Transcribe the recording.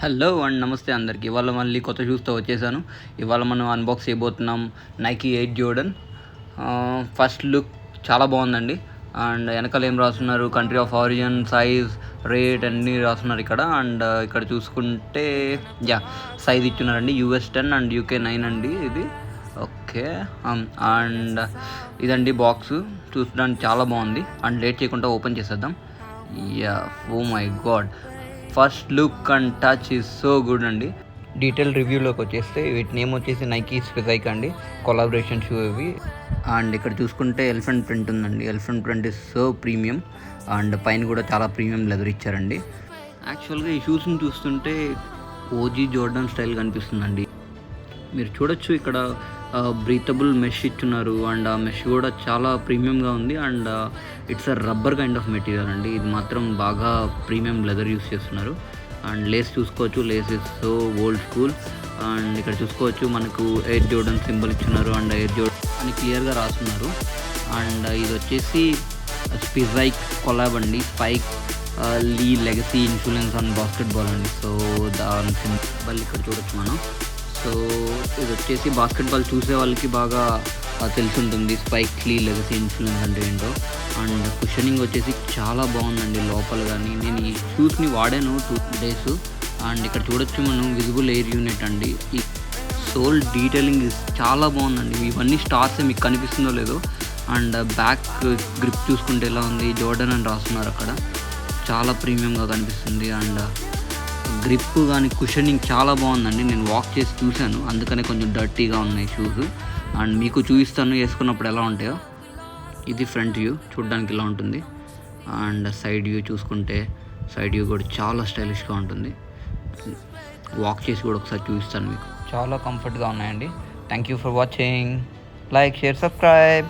Hello and నమస్తే అందరికి. ఇవాళ మళ్ళీ కొత్త షూస్తో వచ్చేసాను. ఇవాళ మనం అన్బాక్స్ చేయబోతున్నాం Nike air Jordan. First look చాలా బాగుందండి. అండ్ వెనకాల ఏం రాస్తున్నారు, country of origin, size, rate అన్నీ రాస్తున్నారు ఇక్కడ. అండ్ ఇక్కడ చూసుకుంటే సైజ్ ఇచ్చున్నారండి, US 10 అండ్ UK 9 అండి ఇది. ఓకే. అండ్ ఇదండి బాక్స్, చూడడానికి చాలా బాగుంది. అండ్ లేట్ చేయకుండా ఓపెన్ చేసేద్దాం. Oh my God, first look and touch is so good అండి. డీటెయిల్ రివ్యూలోకి వచ్చేస్తే వీటి నేమ్ వచ్చేసి నైకీ స్పెసైక్ అండి, కొలాబరేషన్ షూ ఇవి. అండ్ ఇక్కడ చూసుకుంటే ఎలిఫెంట్ ప్రింట్ ఉందండి. Elephant print is so premium. And పైన కూడా చాలా ప్రీమియం లెదర్ ఇచ్చారండి. యాక్చువల్గా ఈ షూస్ని చూస్తుంటే ఓజీ జోర్డన్ స్టైల్ కనిపిస్తుందండి. మీరు చూడొచ్చు ఇక్కడ బ్రీతబుల్ మెష్ ఇచ్చున్నారు. అండ్ ఆ మెష్ కూడా చాలా ప్రీమియంగా ఉంది. And it's a rubber kind of material అండి. ఇది మాత్రం బాగా ప్రీమియం లెదర్ యూస్ చేస్తున్నారు. అండ్ లేస్ చూసుకోవచ్చు, lace is so old school. And ఇక్కడ చూసుకోవచ్చు మనకు ఎయిర్ జోర్డన్ సింబల్ ఇచ్చున్నారు. అండ్ ఎయిర్ జోర్డన్ అని క్లియర్గా రాస్తున్నారు. అండ్ ఇది వచ్చేసి స్పెసైక్ కొలాబ్ అండి, Spike Lee legacy influence on basketball అండి. సో దాని సింబల్ ఇక్కడ చూడొచ్చు మనం. సో ఇది వచ్చేసి బాస్కెట్బాల్ చూసే వాళ్ళకి బాగా తెలుసుంటుంది స్పైక్ లీ లెగసీ ఇన్ఫ్లుయెన్స్ అంటే ఏంటో. అండ్ కుషనింగ్ వచ్చేసి చాలా బాగుందండి లోపల. కానీ నేను ఈ షూస్ని వాడాను 2 days. అండ్ ఇక్కడ చూడొచ్చు మనం విజిబుల్ ఎయిర్ యూనిట్ అండి. ఈ సోల్ డీటెయిలింగ్ చాలా బాగుందండి. ఇవన్నీ స్టార్స్ మీకు కనిపిస్తుందో లేదో. అండ్ బ్యాక్ గ్రిప్ చూసుకుంటే ఎలా ఉంది, జోర్డన్ అని రాస్తున్నారు అక్కడ, చాలా ప్రీమియంగా కనిపిస్తుంది. అండ్ గ్రిప్ కానీ కుషనింగ్ చాలా బాగుందండి. నేను వాక్ చేసి చూశాను, అందుకనే కొంచెం డర్టీగా ఉన్నాయి షూస్. అండ్ మీకు చూపిస్తాను వేసుకున్నప్పుడు ఎలా ఉంటాయో. ఇది ఫ్రంట్ వ్యూ, చూడడానికి ఇలా ఉంటుంది. అండ్ సైడ్ వ్యూ చూసుకుంటే సైడ్ వ్యూ కూడా చాలా స్టైలిష్గా ఉంటుంది. వాక్ చేసి కూడా ఒకసారి చూపిస్తాను మీకు. చాలా కంఫర్ట్గా ఉన్నాయండి. Thank you for watching. Like, share, subscribe.